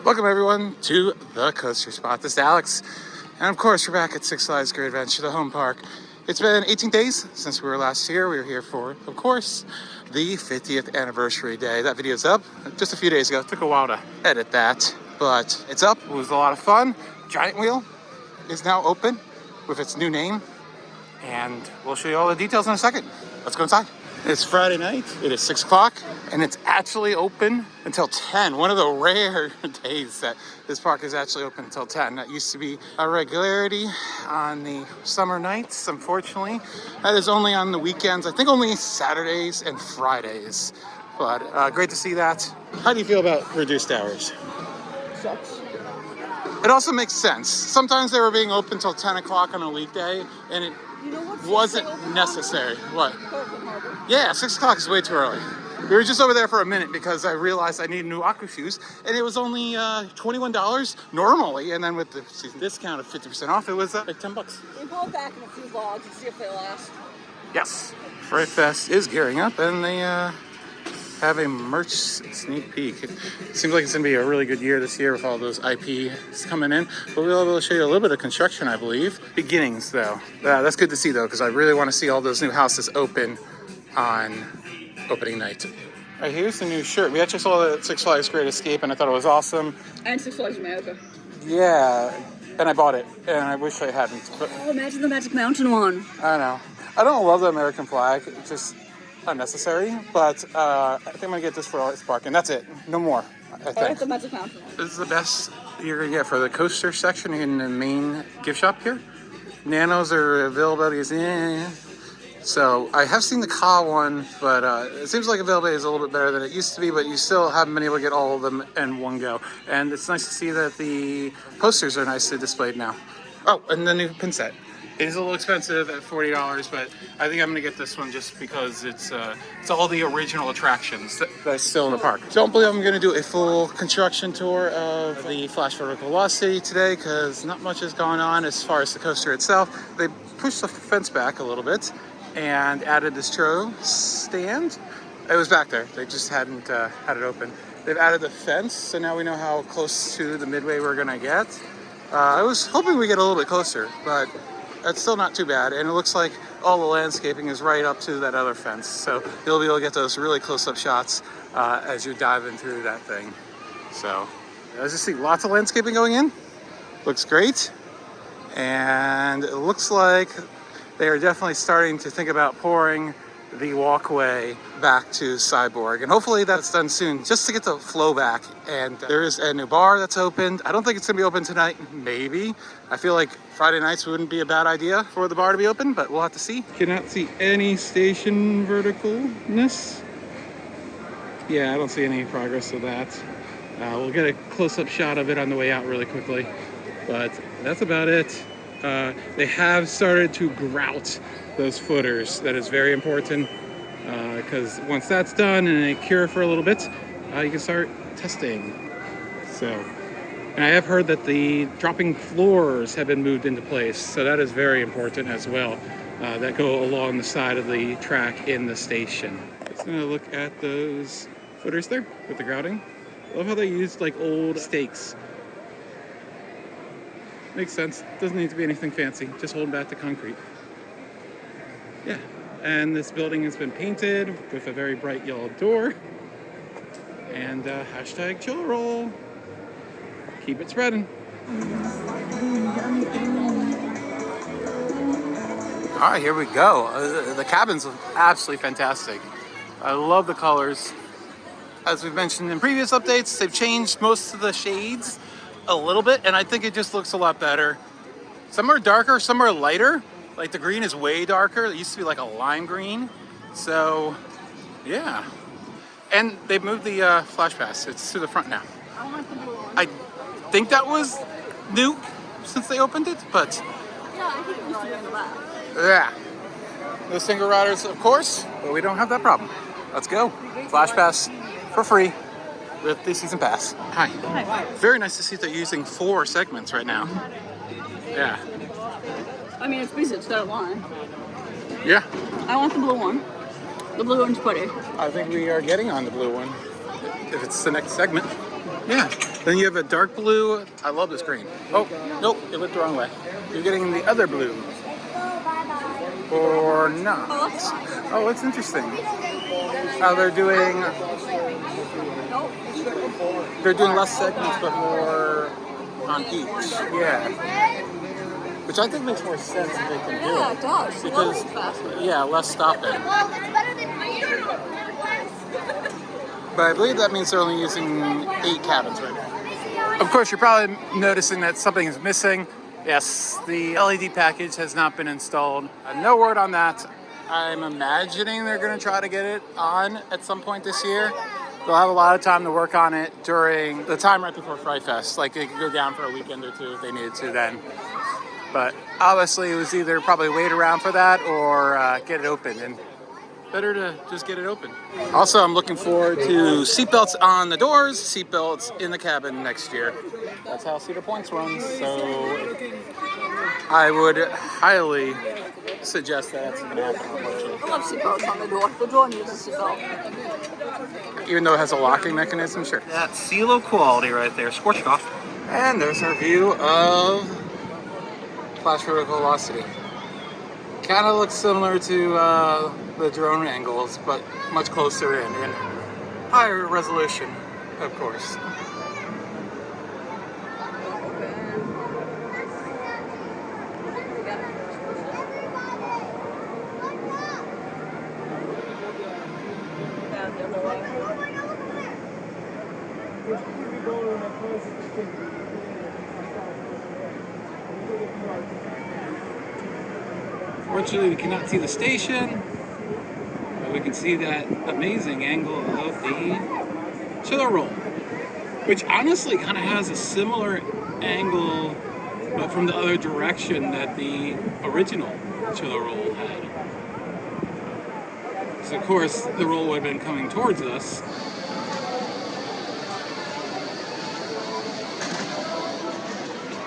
Welcome everyone to the Coaster Spot. This is Alex, and of course we're back at Six Flags Great Adventure, the home park. It's been 18 days since we were last here. We were here for, of course, the 50th anniversary day. That video's up just a few days ago. It took a while to edit that, but it's up. It was a lot of fun. Giant Wheel is now open with its new name, and we'll show you all the details in a second. Let's go inside. It's Friday night. It is 6 o'clock, and it's actually open until 10. One of the rare days that this park is actually open until 10. That used to be a regularity on the summer nights. Unfortunately, that is only on the weekends. I think only Saturdays and Fridays. But great to see that. How do you feel about reduced hours? Sucks. It also makes sense. Sometimes they were being open till 10 o'clock on a weekday, and it wasn't necessary. What? Yeah, 6 o'clock is way too early. We were just over there for a minute because I realized I needed new aqua shoes, and it was only $21 normally, and then with the season discount of 50% off, it was like 10 bucks. We go back in a few vlogs and see if they last. Yes, Fright Fest is gearing up, and they have a merch sneak peek. It seems like it's gonna be a really good year this year with all those IPs coming in. But we'll be able to show you a little bit of construction, I believe. Beginnings, though. That's good to see, though, because I really want to see all those new houses open on opening night. All right, here's the new shirt. We actually saw the Six Flags Great Escape, and I thought it was awesome. And Six Flags America. Yeah, and I bought it, and I wish I hadn't. But Oh, imagine the Magic Mountain one. I know. I don't love the American flag. It's just unnecessary, but I think I'm gonna get this for its park, and that's it. No more, I think. I like the Magic Mountain one. This is the best you're gonna get for the coaster section in the main gift shop here. Nanos are availability is so I have seen the Ka one, but it seems like availability is a little bit better than it used to be, but you still haven't been able to get all of them in one go. And it's nice to see that the posters are nicely displayed now. Oh, and the new pin set. It is a little expensive at $40, but I think I'm gonna get this one just because it's all the original attractions that's still in the park. Don't believe I'm gonna do a full construction tour of the Flash Vertical Velocity today because not much is going on as far as the coaster itself. They pushed the fence back a little bit and added this tro stand. It was back there. They just hadn't had it open. They've added the fence, so now we know how close to the midway we're gonna get. I was hoping we get a little bit closer, but that's still not too bad, and it looks like all the landscaping is right up to that other fence, so you'll be able to get those really close-up shots as you dive in through that thing. So, as you see, lots of landscaping going in. Looks great, and it looks like they are definitely starting to think about pouring the walkway back to Cyborg, and hopefully that's done soon just to get the flow back. And there is a new bar that's opened. I don't think it's gonna be open tonight, maybe. I feel like Friday nights wouldn't be a bad idea for the bar to be open, but we'll have to see. Cannot see any station verticalness. Yeah, I don't see any progress with that. We'll get a close-up shot of it on the way out really quickly, but that's about it. They have started to grout those footers. That is very important because once that's done and they cure for a little bit, you can start testing. So, and I have heard that the dropping floors have been moved into place, so that is very important as well. That go along the side of the track in the station. Just gonna look at those footers there with the grouting. Love how they used like old stakes. Makes sense. Doesn't need to be anything fancy. Just holding back the concrete. Yeah, and this building has been painted with a very bright yellow door. And hashtag chill roll. Keep it spreading. All right, here we go. The cabins look absolutely fantastic. I love the colors. As we've mentioned in previous updates, they've changed most of the shades a little bit, and I think it just looks a lot better. Some are darker, some are lighter. Like the green is way darker. It used to be like a lime green. So, yeah. And they've moved the flash pass. It's to the front now. I want the blue one. I think that was new since they opened it, but Yeah, I think it used to be in the back. yeah. The single riders, of course, but we don't have that problem. Let's go. Flash pass for free with the season pass. Hi. Hi. Very nice to see that you're using 4 segments right now. Yeah. I mean, it's busy. It's got a line. Yeah. I want the blue one. The blue one's pretty. I think we are getting on the blue one. If it's the next segment. Yeah. Then you have a dark blue. I love this green. Oh, nope, it went the wrong way. You're getting the other blue. Or not. Oh, it's interesting. How they're doing less segments but more on each. Yeah. Which I think makes more sense if they can do it. Yeah, it does. Because, yeah, less stopping. But I believe that means they're only using 8 cabins right now. Of course, you're probably noticing that something is missing. Yes, the LED package has not been installed. No word on that. I'm imagining they're going to try to get it on at some point this year. They'll have a lot of time to work on it during the time right before Fright Fest. Like, they could go down for a weekend or two if they needed to then. But obviously, it was either probably wait around for that or get it open. And better to just get it open. Also, I'm looking forward to seatbelts on the doors, seatbelts in the cabin next year. That's how Cedar Point's runs. So I would highly suggest that that's going to happen, unfortunately. I love seatbelts on the door. The door needs a seatbelt. Even though it has a locking mechanism, sure. That's CeeLo quality right there. Scorched off. And there's our view of flash vertical velocity. Kind of looks similar to the drone angles, but much closer in and higher resolution, of course. Fortunately, we cannot see the station, but we can see that amazing angle of the chiller roll, which honestly kind of has a similar angle, but from the other direction that the original chiller roll had. So of course, the roll would have been coming towards us.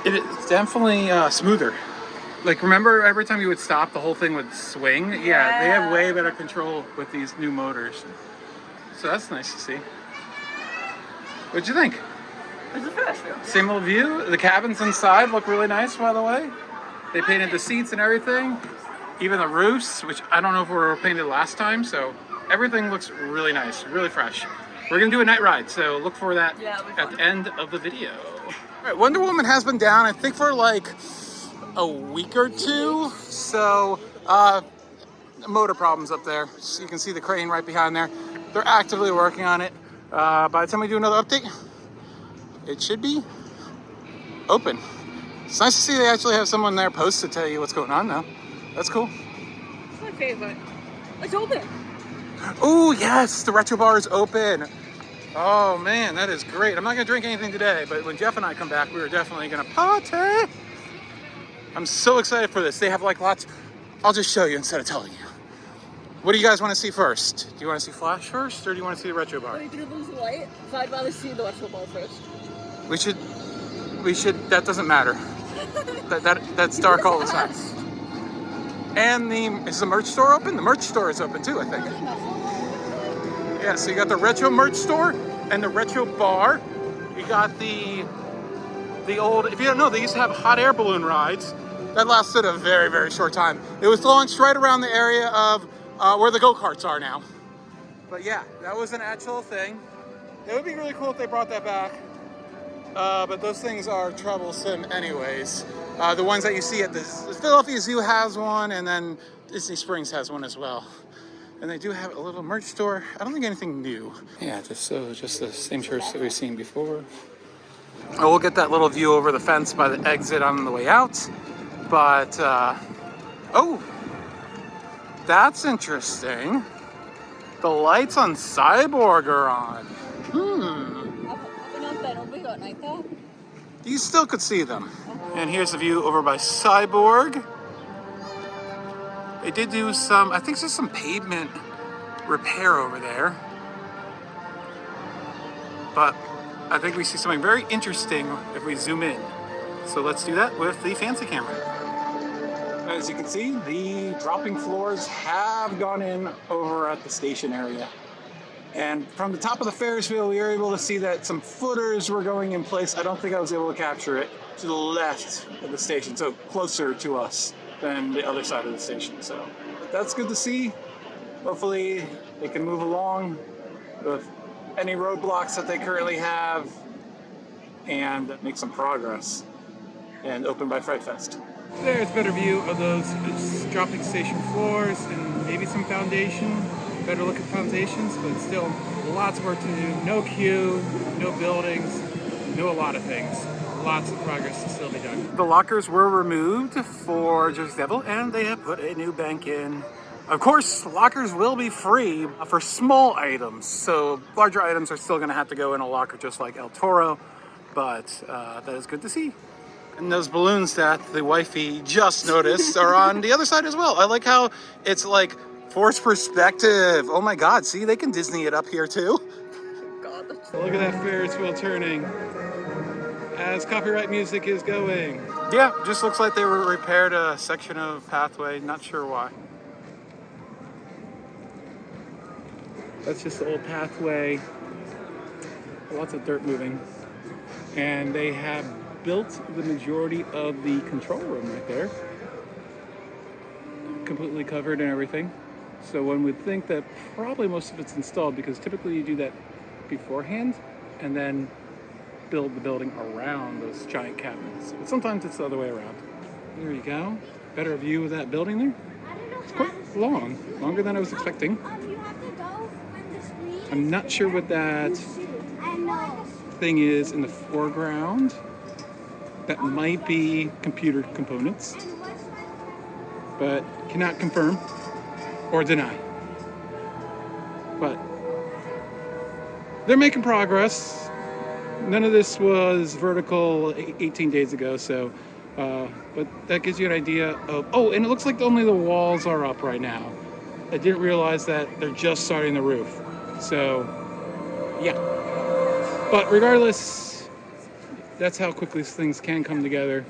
It is definitely smoother. Like, remember every time you would stop, the whole thing would swing? Yeah, they have way better control with these new motors. So that's nice to see. What'd you think? It's a Ferris wheel. Same old view. The cabins inside look really nice, by the way. They painted the seats and everything. Even the roofs, which I don't know if were painted last time, so everything looks really nice, really fresh. We're gonna do a night ride, so look for that at the end of the video. All right, Wonder Woman has been down, I think, for like a week or two. So motor problems up there. So you can see the crane right behind there. They're actively working on it. By the time we do another update, it should be open. It's nice to see they actually have someone there posted to tell you what's going on now. That's cool. It's my favorite. It's open. Oh yes, the retro bar is open. Oh man, that is great. I'm not gonna drink anything today, but when Jeff and I come back, we are definitely gonna party. I'm so excited for this. They have like lots. I'll just show you instead of telling you. What do you guys want to see first? Do you want to see Flash first, or do you want to see the retro bar? Are you gonna lose the light? So I'd rather see the retro bar first. We should. That doesn't matter. That's dark all the time. And is the merch store open? The merch store is open too, I think. Yeah, so you got the retro merch store and the retro bar. You got the old, if you don't know, they used to have hot air balloon rides. That lasted a very, very short time. It was launched right around the area of where the go-karts are now. But yeah, that was an actual thing. It would be really cool if they brought that back. But those things are troublesome anyways. The ones that you see at the Philadelphia Zoo has one, and then Disney Springs has one as well. And they do have a little merch store. I don't think anything new. Yeah, just the same shirts that we've seen before. Oh, we'll get that little view over the fence by the exit on the way out. But, oh, that's interesting. The lights on Cyborg are on. You still could see them. And here's the view over by Cyborg. They did do some, I think there's some pavement repair over there. But I think we see something very interesting if we zoom in. So let's do that with the fancy camera. As you can see, the dropping floors have gone in over at the station area. And from the top of the Ferris wheel, we were able to see that some footers were going in place. I don't think I was able to capture it to the left of the station, so closer to us than the other side of the station. So that's good to see. Hopefully they can move along with any roadblocks that they currently have and make some progress and open by Fright Fest. There's a better view of those dropping station floors and maybe some foundation, better look at foundations, but still lots of work to do. No queue, no buildings, no a lot of things. Lots of progress to still be done. The lockers were removed for Jersey Devil and they have put a new bank in. Of course, lockers will be free for small items, so larger items are still going to have to go in a locker just like El Toro, but that is good to see. And those balloons that the wifey just noticed are on the other side as well. I like how it's like forced perspective. Oh my god, see, they can Disney it up here too. God, that's Look at that Ferris wheel turning as copyright music is going. Yeah, just looks like they repaired a section of pathway, not sure why. That's just the old pathway. Lots of dirt moving. And they have built the majority of the control room right there. Completely covered and everything. So one would think that probably most of it's installed because typically you do that beforehand and then build the building around those giant cabinets. But sometimes it's the other way around. There you go. Better view of that building there. It's quite long. Longer than I was expecting. I'm not sure what that thing is in the foreground. That might be computer components, but cannot confirm or deny. But they're making progress. None of this was vertical 18 days ago, so but that gives you an idea of, oh, and it looks like only the walls are up right now. I didn't realize that they're just starting the roof. So, yeah. But regardless, that's how quickly things can come together.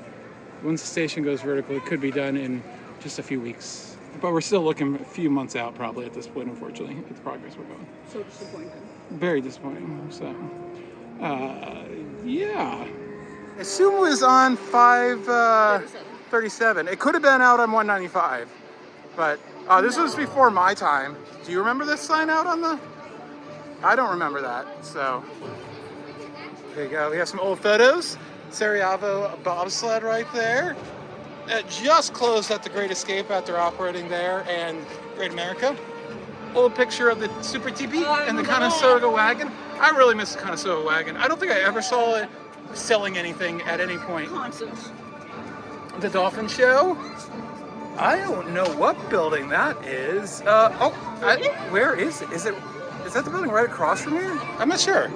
Once the station goes vertical, it could be done in just a few weeks. But we're still looking a few months out probably at this point, unfortunately, at the progress we're going. so disappointing. Very disappointing. So, yeah. I assume it was on 537. It could have been out on 195. But this was before my time. Do you remember this sign out on the... I don't remember that, so... There you go. We have some old photos. Sarajevo bobsled right there. It just closed at the Great Escape after operating there and Great America. Old picture of the Super Teepee and the Conestoga wagon. I really miss the Conestoga wagon. I don't think I ever saw it selling anything at any point. Constant. The Dolphin Show. I don't know what building that is. Where is it? Is that the building right across from here? I'm not sure.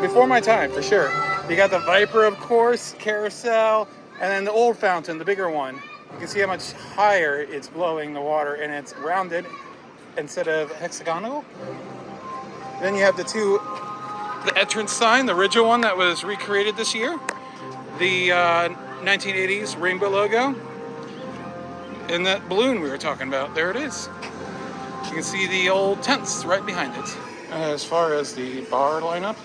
Before my time, for sure. You got the Viper, of course, Carousel, and then the old fountain, the bigger one. You can see how much higher it's blowing the water, and it's rounded instead of hexagonal. Then you have the entrance sign, the original one that was recreated this year. The 1980s rainbow logo. And that balloon we were talking about, there it is. You can see the old tents right behind it. As far as the bar lineup,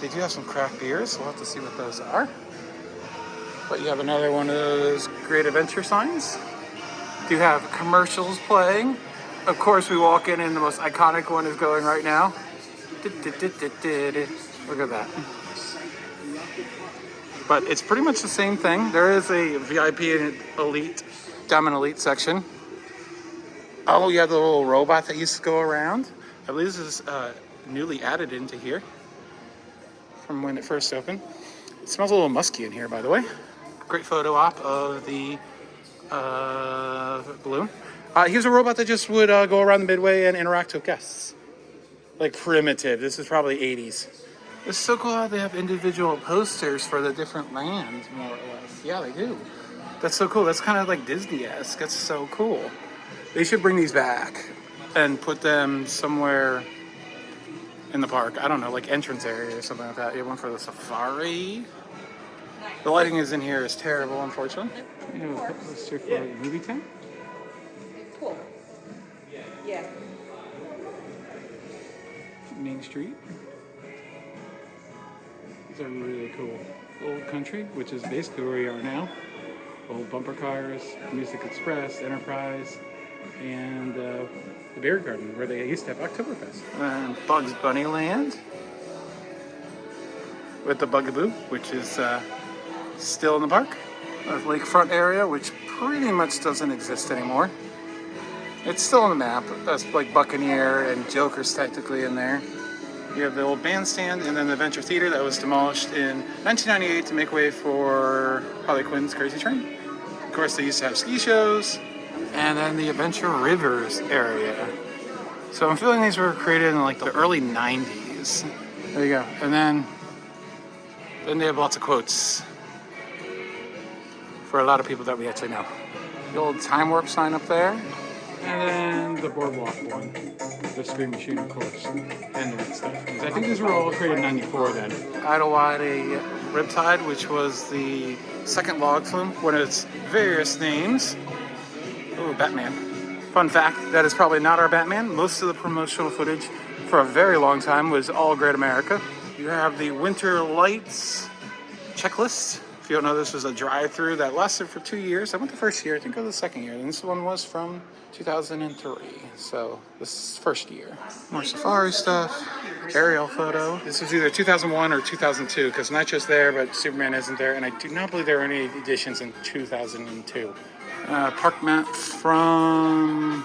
they do have some craft beers. We'll have to see what those are. But you have another one of those great adventure signs. You have commercials playing. Of course, we walk in and the most iconic one is going right now. Look at that. But it's pretty much the same thing. There is a VIP and Elite, Diamond Elite section. Oh, you have the little robot that used to go around. I believe this is newly added into here from when it first opened. It smells a little musky in here, by the way. Great photo op of the balloon. Here's a robot that just would go around the midway and interact with guests. Like primitive. This is probably 80s. It's so cool how they have individual posters for the different lands, more or less. Yeah, they do. That's so cool. That's kind of like Disney-esque. That's so cool. They should bring these back and put them somewhere in the park. I don't know, like entrance area or something like that. You have one for the safari. The lighting is in here is terrible, unfortunately. You have a poster for movie time? Cool. Yeah. Street. These are really cool. Old Country, which is basically where we are now. Old bumper cars, Music Express, Enterprise, and the Beer Garden, where they used to have Oktoberfest. And Bugs Bunny Land with the Bugaboo, which is still in the park. The lakefront area, which pretty much doesn't exist anymore. It's still on the map. That's like Buccaneer and Joker's technically in there. You have the old bandstand and then the Adventure Theater that was demolished in 1998 to make way for Harley Quinn's Crazy Train. Of course, they used to have ski shows. And then the Adventure Rivers area. So I'm feeling these were created in like the early 90s. There you go. And then they have lots of quotes for a lot of people that we actually know. The old Time Warp sign up there. And then the Boardwalk one. The Scream Machine, of course. And that stuff. Because I think these were all created in 94 then. Idlewild Riptide, which was the second log flume, one of its various names. Ooh, Batman. Fun fact, that is probably not our Batman. Most of the promotional footage for a very long time was all Great America. You have the Winter Lights checklist. If you don't know, this was a drive-through that lasted for 2 years. I went the first year, I think it was the second year. And this one was from 2003. So this is first year. More safari stuff, aerial photo. This was either 2001 or 2002 because Nitro's there, but Superman isn't there. And I do not believe there were any editions in 2002. Park map from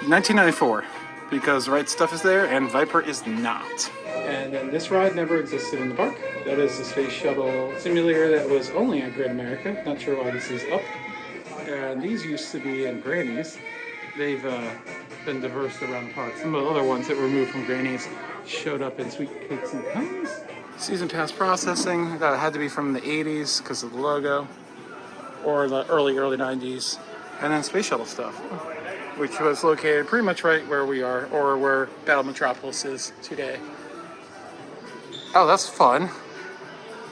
1994 because Right Stuff is there and Viper is not. And then this ride never existed in the park. That is the Space Shuttle simulator that was only at Great America. Not sure why this is up. And these used to be in Granny's. They've been diverse around the park. Some of the other ones that were moved from Granny's showed up in Sweet Cakes and Cones. Season pass processing, that had to be from the 80s because of the logo. Or the early 90s. And then Space Shuttle stuff, which was located pretty much right where we are, or where Battle Metropolis is today. Oh, that's fun.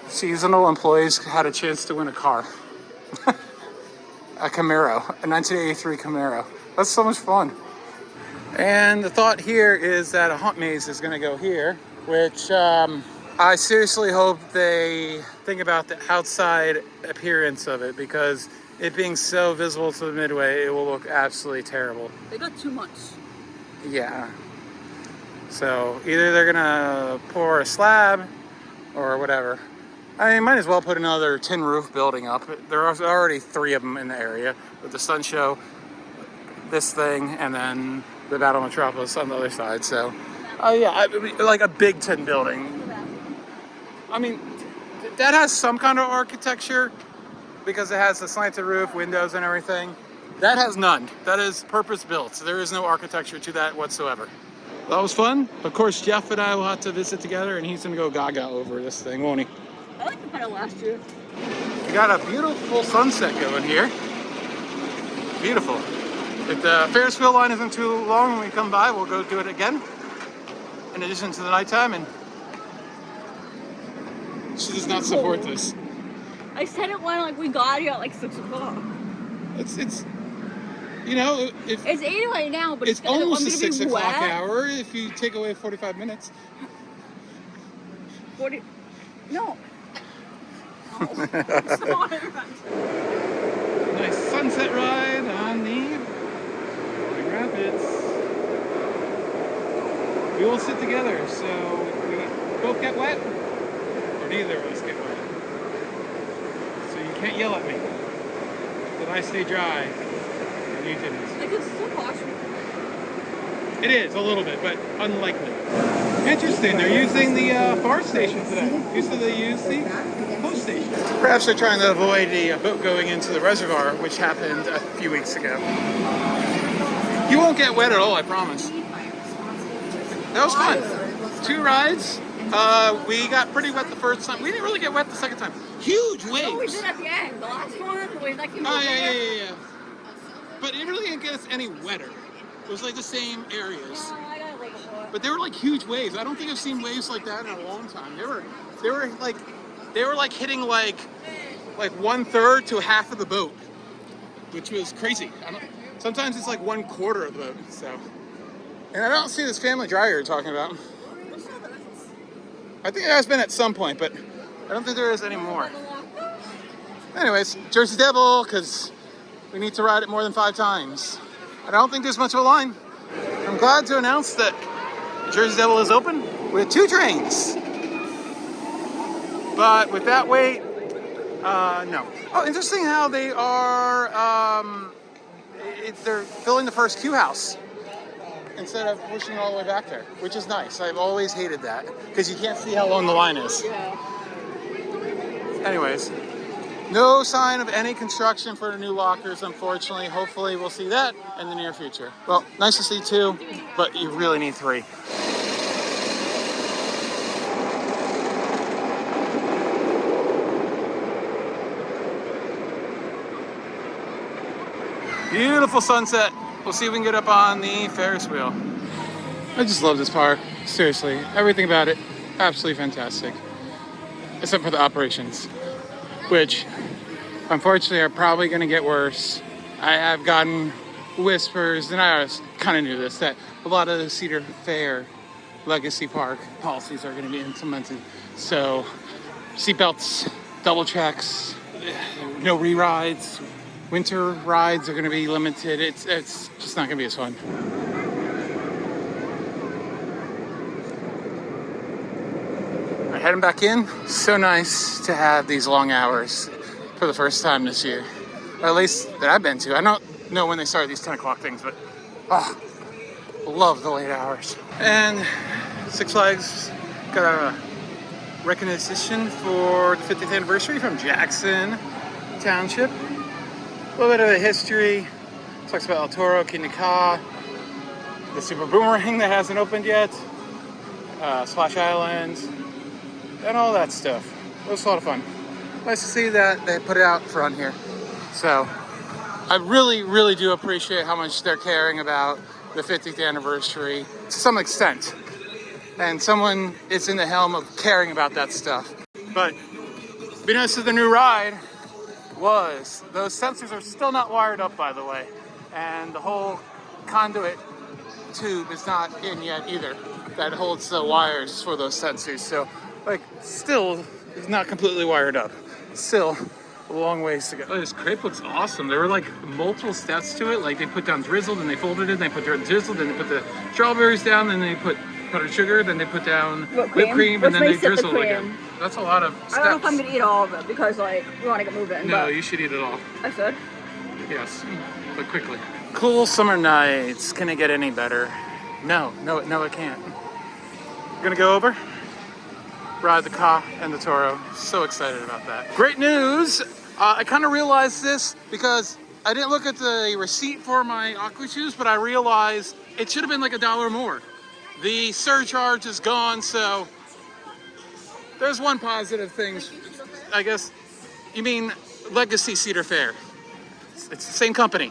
Seasonal employees had a chance to win a car. A Camaro, a 1983 Camaro. That's so much fun. And the thought here is that a Haunt Maze is going to go here, which I seriously hope they think about the outside appearance of it, because it being so visible to the Midway, it will look absolutely terrible. They got too much. Yeah. So either they're gonna pour a slab or whatever. I mean, might as well put another tin roof building up. There are already 3 of them in the area with the Sun Show, this thing, and then the Battle Metropolis on the other side. So, yeah, like a big tin building. I mean, that has some kind of architecture because it has the slanted roof, windows, and everything. That has none. That is purpose built. So there is no architecture to that whatsoever. That was fun. Of course, Jeff and I will have to visit together, and he's gonna go gaga over this thing, won't he? I liked it better last year. We got a beautiful sunset going here. Beautiful. If the Ferris wheel line isn't too long when we come by, we'll go do it again. In addition to the nighttime, and she does not support this. I said it when we got here at 6 o'clock. It's you know, if It's 8 right now, but it's almost the 6 o'clock wet. hour if you take away 45 minutes. 40. No. Sorry. Nice sunset ride on the Rolling Rapids. We will sit together, so we both get wet, or neither of us get wet. So you can't yell at me that I stay dry and you didn't. It's so possible. It is a little bit, but unlikely. Interesting, they're using the far station today. Usually they use the post station. Perhaps they're trying to avoid the boat going into the reservoir, which happened a few weeks ago. You won't get wet at all, I promise. That was fun. 2 rides. We got pretty wet the first time. We didn't really get wet the second time. Huge waves. Oh, we did at the end. The last one, yeah. But it really didn't get us any wetter. It was like the same areas. But they were like huge waves. I don't think I've seen waves like that in a long time. They were like hitting like 1/3 to half of the boat, which was crazy. Sometimes it's like 1/4 of the boat. So, and I don't see this family dryer you're talking about. I think there has been at some point, but I don't think there is anymore. Anyways, Jersey Devil, because we need to ride it more than 5 times. I don't think there's much of a line. I'm glad to announce that Jersey Devil is open with 2 trains. But with that wait, no. Oh, interesting how they are, they're filling the first queue house instead of pushing all the way back there, which is nice. I've always hated that because you can't see how long the line is. Yeah. Anyways, no sign of any construction for the new lockers, unfortunately. Hopefully we'll see that in the near future. Well, nice to see 2, but you really need 3. Beautiful sunset. We'll see if we can get up on the Ferris wheel. I just love this park. Seriously, everything about it, absolutely fantastic. Except for the operations, which unfortunately are probably going to get worse. I have gotten whispers, and I kind of knew this, that a lot of the Cedar Fair Legacy Park policies are going to be implemented. So, seatbelts, double checks, no re-rides. Winter rides are going to be limited. It's just not going to be as fun. All right, heading back in. So nice to have these long hours for the first time this year. Or at least that I've been to. I don't know when they started these 10 o'clock things, but love the late hours. And Six Flags got a recognition for the 50th anniversary from Jackson Township. A little bit of a history. Talks about El Toro, Kingda Ka, the Super Boomerang that hasn't opened yet, Splash Island, and all that stuff. It was a lot of fun. Nice to see that they put it out front here. So I really, really do appreciate how much they're caring about the 50th anniversary to some extent. And someone is in the helm of caring about that stuff. But be nice to the new ride. Was those sensors are still not wired up, by the way, and the whole conduit tube is not in yet either that holds the wires for those sensors. So like still is not completely wired up, still a long ways to go. Oh, this crepe looks awesome. There were like multiple steps to it. Like they put down drizzle, then they folded it, then they put drizzle, then they put the strawberries down, then they put powdered sugar, then they put down whipped cream, and then they drizzled again. That's a lot of steps. I don't know if I'm gonna eat all of it because like we want to get moving. No, you should eat it all. I should. Yes, but quickly. Cool summer nights. Can it get any better? No, it can't. Gonna go over, ride the Ka and the Toro. So excited about that. Great news. I kind of realized this because I didn't look at the receipt for my Aqua shoes, but I realized it should have been like $1 more. The surcharge is gone, so there's one positive thing. I guess you mean Legacy Cedar Fair. It's the same company.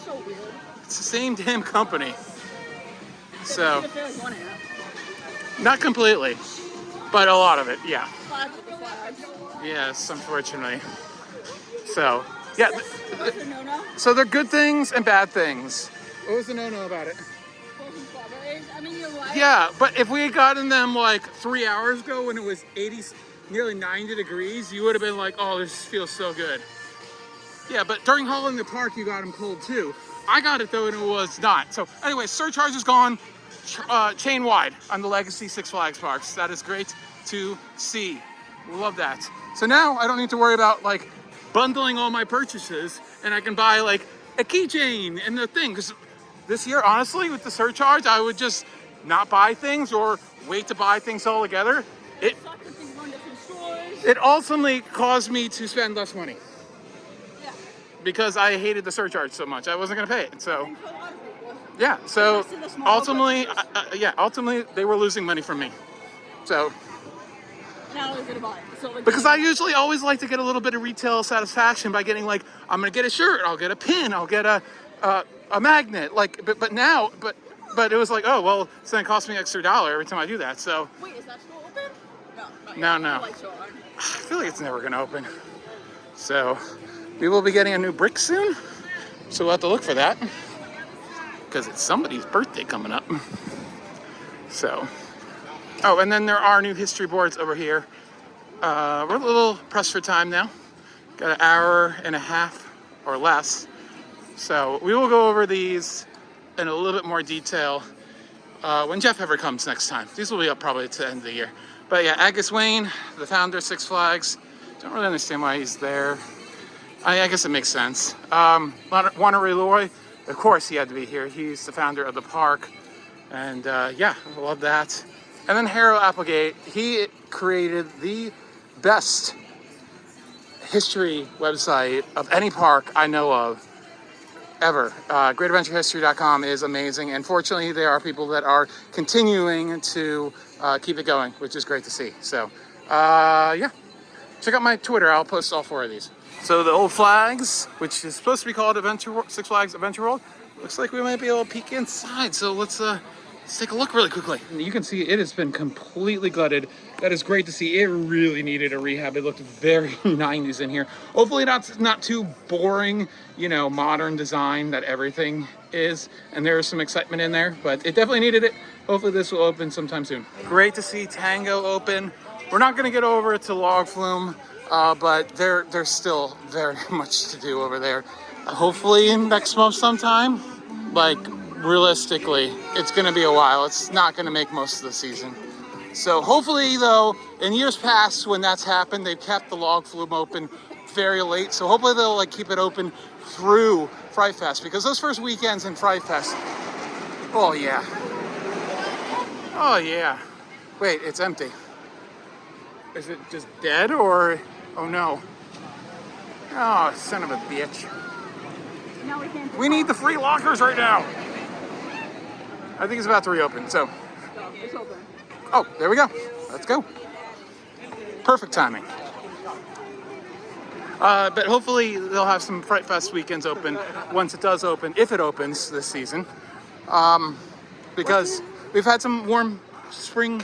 So weird. It's the same damn company. So, Cedar Fair is one app. not completely, but a lot of it, yeah. Flags with the flags. Yes, unfortunately. So, yeah. What's the no-no? So they're good things and bad things. What was the no-no about it? Frozen strawberries. I mean, you're right. Yeah, but if we had gotten them like 3 hours ago when it was 80, nearly 90 degrees, you would have been like, oh, this feels so good. Yeah, but during hauling the park, you got them cold too. I got it though, and it was not. So anyway, surcharge is gone chain wide on the Legacy Six Flags parks. That is great to see. Love that. So now I don't need to worry about like bundling all my purchases, and I can buy like a keychain and the thing. Because this year, honestly, with the surcharge, I would just not buy things or wait to buy things all together. It ultimately caused me to spend less money. Yeah. Because I hated the surcharge so much. I wasn't going to pay it. So, yeah. So, ultimately, ultimately, they were losing money from me. So, Now they're gonna buy it. So, like, because I usually always like to get a little bit of retail satisfaction by getting like, I'm going to get a shirt, I'll get a pin, I'll get a magnet. Like, but now, but it was like, oh, well, it's going to cost me an extra $1 every time I do that. So, wait, is that still open? No, not No, yet. no. The lights are on. I feel like it's never going to open. So, we will be getting a new brick soon. So we'll have to look for that. Because it's somebody's birthday coming up. So, Oh, and then there are new history boards over here. We're a little pressed for time now. Got an hour and a half or less. So we will go over these in a little bit more detail when Jeff ever comes next time. These will be up probably to the end of the year. But yeah, Agus Wayne, the founder of Six Flags. Don't really understand why he's there. I guess it makes sense. Wannery Loy, of course he had to be here. He's the founder of the park. And yeah, I love that. And then Harrow Applegate, he created the best history website of any park I know of ever. GreatAdventureHistory.com is amazing. And fortunately, there are people that are continuing to keep it going, which is great to see. So yeah, check out my Twitter. I'll post all 4 of these. So the old flags, which is supposed to be called Six Flags Adventure World, looks like we might be able to peek inside. So let's take a look really quickly. You can see it has been completely gutted. That is great to see. It really needed a rehab. It looked very 90s in here. Hopefully not too boring, you know, modern design that everything is. And there is some excitement in there, but it definitely needed it. Hopefully this will open sometime soon. Great to see Tango open. We're not gonna get over to Log Flume, but there's still very much to do over there. Hopefully next month sometime. Like, realistically, it's gonna be a while. It's not gonna make most of the season. So hopefully though, in years past when that's happened, they've kept the Log Flume open very late. So hopefully they'll like keep it open through Fright Fest, because those first weekends in Fright Fest, oh yeah. Oh yeah. Wait, it's empty. Is it just dead or, oh no. Oh, son of a bitch. No, we can't. We need the free lockers right now. I think it's about to reopen, so. It's open. Oh, there we go. Let's go. Perfect timing. But hopefully they'll have some Fright Fest weekends open once it does open, if it opens this season. Because we've had some warm spring.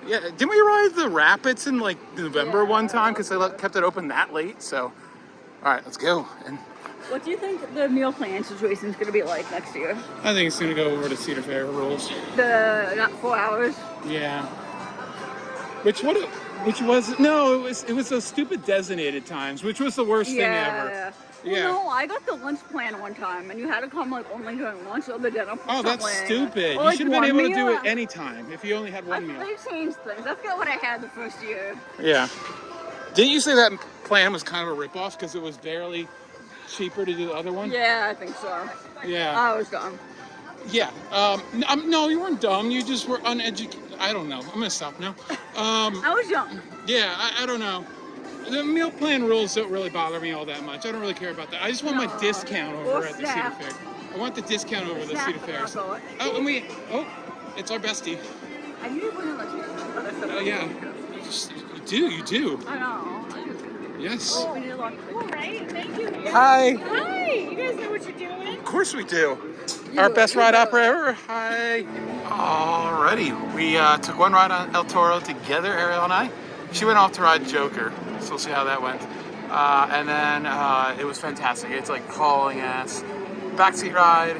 Yeah, didn't we ride the Rapids in like November one time because they kept it open that late? So, all right, let's go. And What do you think the meal plan situation is going to be like next year? I think it's gonna go over to Cedar Fair rules. Not 4 hours. Yeah. Which was no, it was those stupid designated times, which was the worst thing ever. Well, Yeah. no, I got the lunch plan one time, and you had to come like only during lunch or the dinner. Oh, that's something. stupid. Or, You like, should have been one able to do meal. it anytime if you only had one meal. They changed things. I forget what I had the first year. Yeah. Didn't you say that plan was kind of a ripoff because it was barely cheaper to do the other one? Yeah, I think so. Yeah. I was dumb. Yeah. No, you weren't dumb. You just were uneducated. I don't know. I'm gonna stop now. I was young. Yeah. I don't know. The meal plan rules don't really bother me all that much. I don't really care about that. I just want my discount over Or at the Cedar snack. Fair. I want the discount over the Snack Cedar Fair. taco. Oh, and it's our bestie. I knew it wouldn't let you. Oh yeah. You do. I know. Yes. Oh, we need a lot. All right, thank you. Hi. Hi, you guys know what you're doing? Of course we do. Our best ride opera ever. Hi. Alrighty, we took one ride on El Toro together, Ariel and I. She went off to ride Joker, so we'll see how that went. And then it was fantastic. It's like hauling ass. Backseat ride.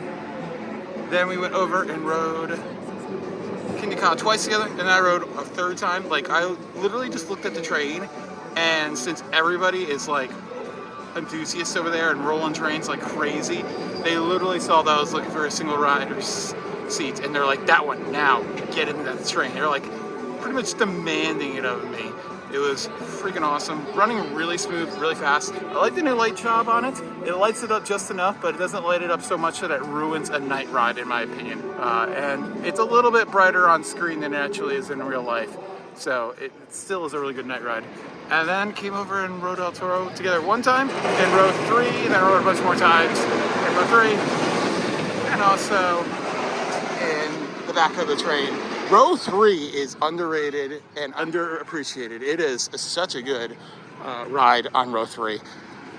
Then we went over and rode Kingda twice together, and then I rode a third time. Like, I literally just looked at the train, and since everybody is like enthusiasts over there and rolling trains like crazy, they literally saw that I was looking for a single rider's seat, and they're like, that one, now, get into that train. They're like pretty much demanding it of me. It was freaking awesome. Running really smooth, really fast. I like the new light job on it. It lights it up just enough, but it doesn't light it up so much that it ruins a night ride, in my opinion. And it's a little bit brighter on screen than it actually is in real life. So it still is a really good night ride. And then came over and rode El Toro together one time in row 3, and then rode a bunch more times in row 3, and also in the back of the train. Row 3 is underrated and underappreciated. It is such a good ride on row 3.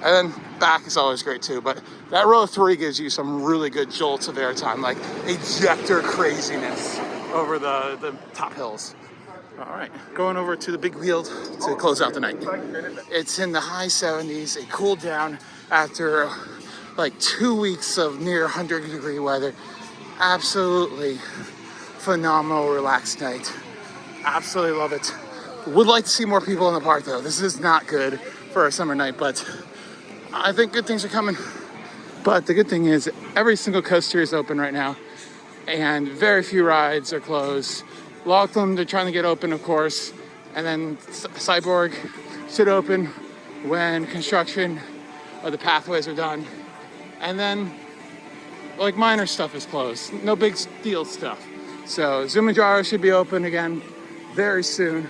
And then back is always great too, but that row 3 gives you some really good jolts of airtime, like ejector craziness over the top hills. All right, going over to the big wheel to close out the night. It's in the high 70s. It cooled down after like 2 weeks of near 100-degree weather. Absolutely phenomenal, relaxed night. Absolutely love it. Would like to see more people in the park though. This is not good for a summer night, but I think good things are coming. But the good thing is every single coaster is open right now and very few rides are closed. A lot of them they're trying to get open, of course, and then Cyborg should open when construction of the pathways are done. And then like minor stuff is closed, no big deal stuff. So Zumanjaro should be open again very soon.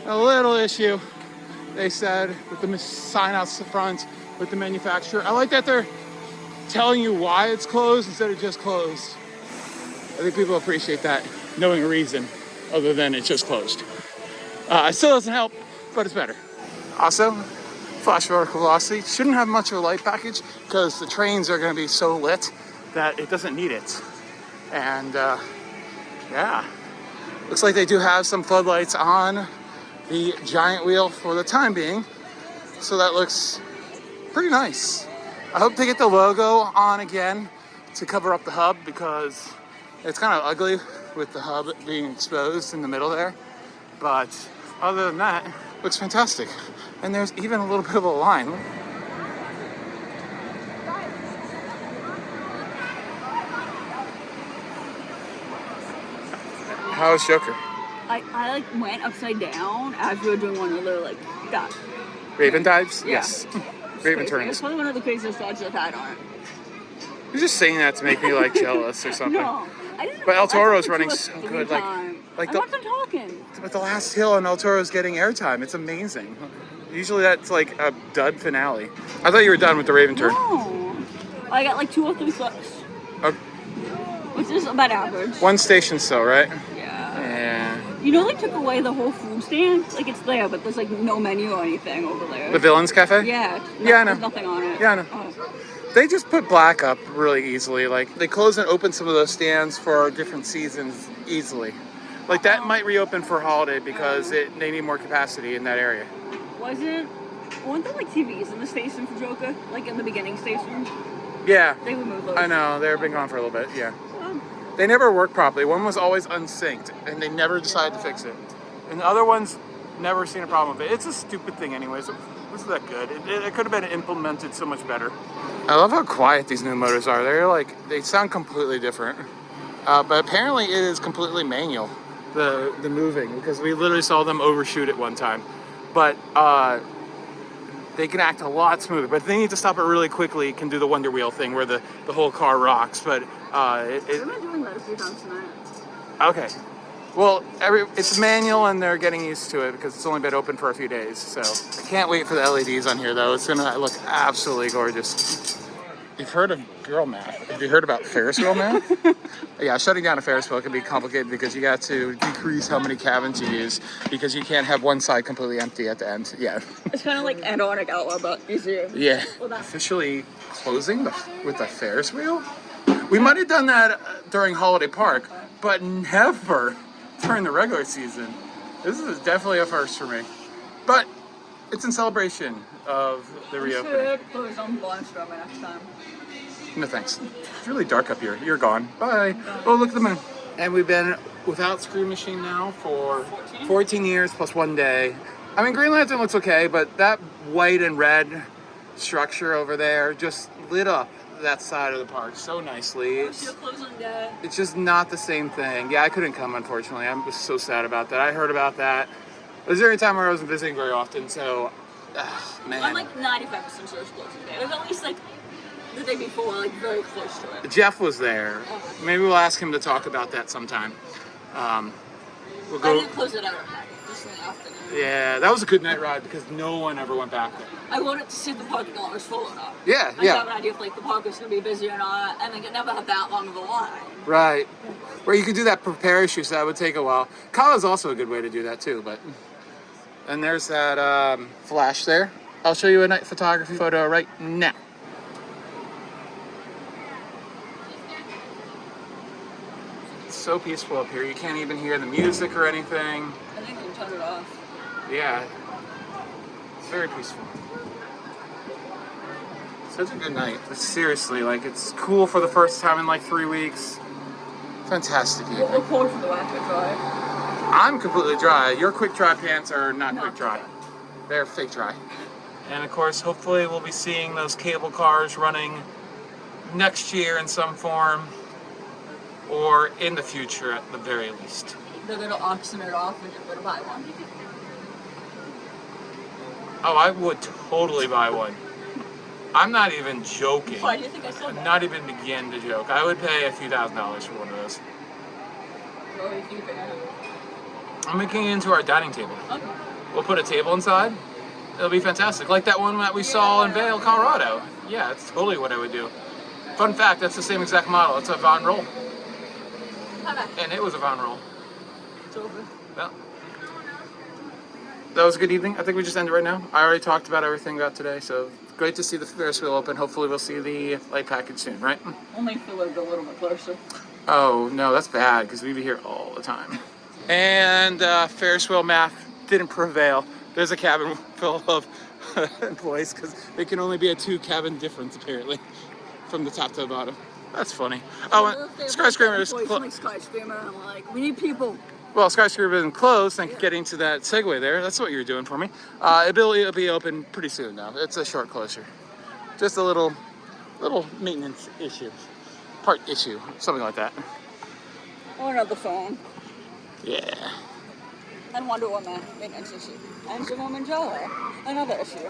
A little issue, they said, with the sign out the front with the manufacturer. I like that they're telling you why it's closed instead of just closed. I think people appreciate that, knowing a reason other than it's just closed. It still doesn't help, but it's better. Also, flash vertical velocity shouldn't have much of a light package because the trains are going to be so lit that it doesn't need it. And yeah, looks like they do have some floodlights on the giant wheel for the time being, so that looks pretty nice. I hope they get the logo on again to cover up the hub because it's kind of ugly with the hub being exposed in the middle there. But other than that, looks fantastic. And there's even a little bit of a line. How was Joker? I like went upside down as we were doing one of the like that. Raven dives? Yeah. Yes. Raven It's turns. probably one of the craziest rides I've had on it. You're just saying that to make me like jealous or something. No, I didn't. But El Toro's I running took so it good. three Like times. like I'm the not done talking. but the last hill on El Toro's getting airtime. It's amazing. Usually that's like a dud finale. I thought you were done with the Raven turn. No, I got like 2 or 3 flips, Okay. which is about average. One station still, right? Yeah. Yeah. You know, they took away the whole food stand. Like it's there, but there's like no menu or anything over there. The Villains Cafe? Yeah. Yeah, I know. There's nothing on it. Yeah, I know. Oh. They just put black up really easily. Like they close and open some of those stands for different seasons easily. Like that might reopen for holiday because they need more capacity in that area. Weren't there like TVs in the station for Joker? Like in the beginning station? Yeah, They removed those. I know. They've been gone for a little bit. Yeah. Well, They never worked properly. One was always unsynced, and they never decided to fix it. And the other ones, never seen a problem with it. It's a stupid thing anyway, so it wasn't that good. It could have been implemented so much better. I love how quiet these new motors are. They sound completely different. But apparently it is completely manual, the moving, because we literally saw them overshoot it one time. But they can act a lot smoother, but if they need to stop it really quickly, it can do the Wonder Wheel thing where the whole car rocks. But we've been doing that a few times tonight. okay. Well, it's manual and they're getting used to it because it's only been open for a few days. So I can't wait for the LEDs on here though. It's gonna look absolutely gorgeous. You've heard of girl math. Have you heard about Ferris wheel math? Yeah, shutting down a Ferris wheel can be complicated because you got to decrease how many cabins you use because you can't have one side completely empty at the end. Yeah. It's kind of like Antarctic Outlaw, but easier. Yeah. Officially closing with the Ferris wheel? We might have done that during Holiday Park, but never during the regular season. This is definitely a first for me. But it's in celebration of the reopening. Should close on Barnstormer next time. No thanks. It's really dark up here. You're gone. Bye. Oh, look at the moon. And we've been without Scream Machine now for 14 years plus 1 day. I mean, Green Lantern looks okay, but that white and red structure over there just lit up that side of the park so nicely. It's just not the same thing. Yeah, I couldn't come, unfortunately. I was so sad about that. I heard about that. It was during a time where I wasn't visiting very often, so, man. I'm like 95% sure it's closing day. It was at least like the day before, like very close to it. Jeff was there. Maybe we'll ask him to talk about that sometime. We'll I go. didn't close it out at night, just in the afternoon. Yeah, that was a good night ride because no one ever went back there. I wanted to see if the parking lot was full or not. Yeah, I yeah. have an idea if like the park was going to be busy or not, and like it never had that long of a line. Right. Where you could do that prepare issue, so that would take a while. Kyle is also a good way to do that too, but. And there's that flash there. I'll show you a night photography photo right now. It's so peaceful up here. You can't even hear the music or anything. I think we can turn it off. Yeah. It's very peaceful. Such a good night. But seriously, like it's cool for the first time in like 3 weeks. Fantastic evening. We'll record for the rapid drive. I'm completely dry. Your quick dry pants are not quick dry. They're fake dry. And of course, hopefully we'll be seeing those cable cars running next year in some form, or in the future at the very least. They're gonna auction it off and you're gonna buy one. Oh, I would totally buy one. I'm not even joking. Why do you think I said I'm that? not even begin to joke. I would pay a few $1,000s for one of those. What do you think? I'm making it into our dining table. Okay. We'll put a table inside. It'll be fantastic. Like that one that we saw in Vail, Colorado. Yeah, that's totally what I would do. Fun fact, that's the same exact model. It's a Von Roll. Okay. And it was a Von Roll. It's over. Well, that was a good evening. I think we just end it right now. I already talked about everything about today, so great to see the Ferris wheel open. Hopefully we'll see the light package soon, right? Only if we lived a little bit closer. Oh, no, that's bad, because we'd be here all the time. And Ferris wheel math didn't prevail. There's a cabin full of employees, because they can only be a 2-cabin difference, apparently, from the top to the bottom. That's funny. Oh, and Skyscraper is closed. Like Skyscraper, and I'm like, we need people. Well, Skyscraper isn't closed. Thank you for getting to that segue there. That's what you were doing for me. It'll be open pretty soon, though. It's a short closure. Just a little maintenance issue. Part issue. Something like that. Or another phone. Yeah. And Wonder Woman, maintenance issue. And Woman Joe, another issue.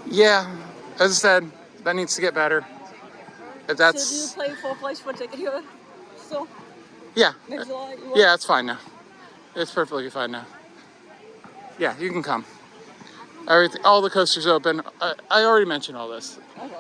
Yeah. As I said, that needs to get better. If that's... So do you play full price for a ticket here? Still? Yeah. Mid-July? Yeah, it's fine now. It's perfectly fine now. Yeah, you can come. Everything, all the coasters open. I already mentioned all this. Okay.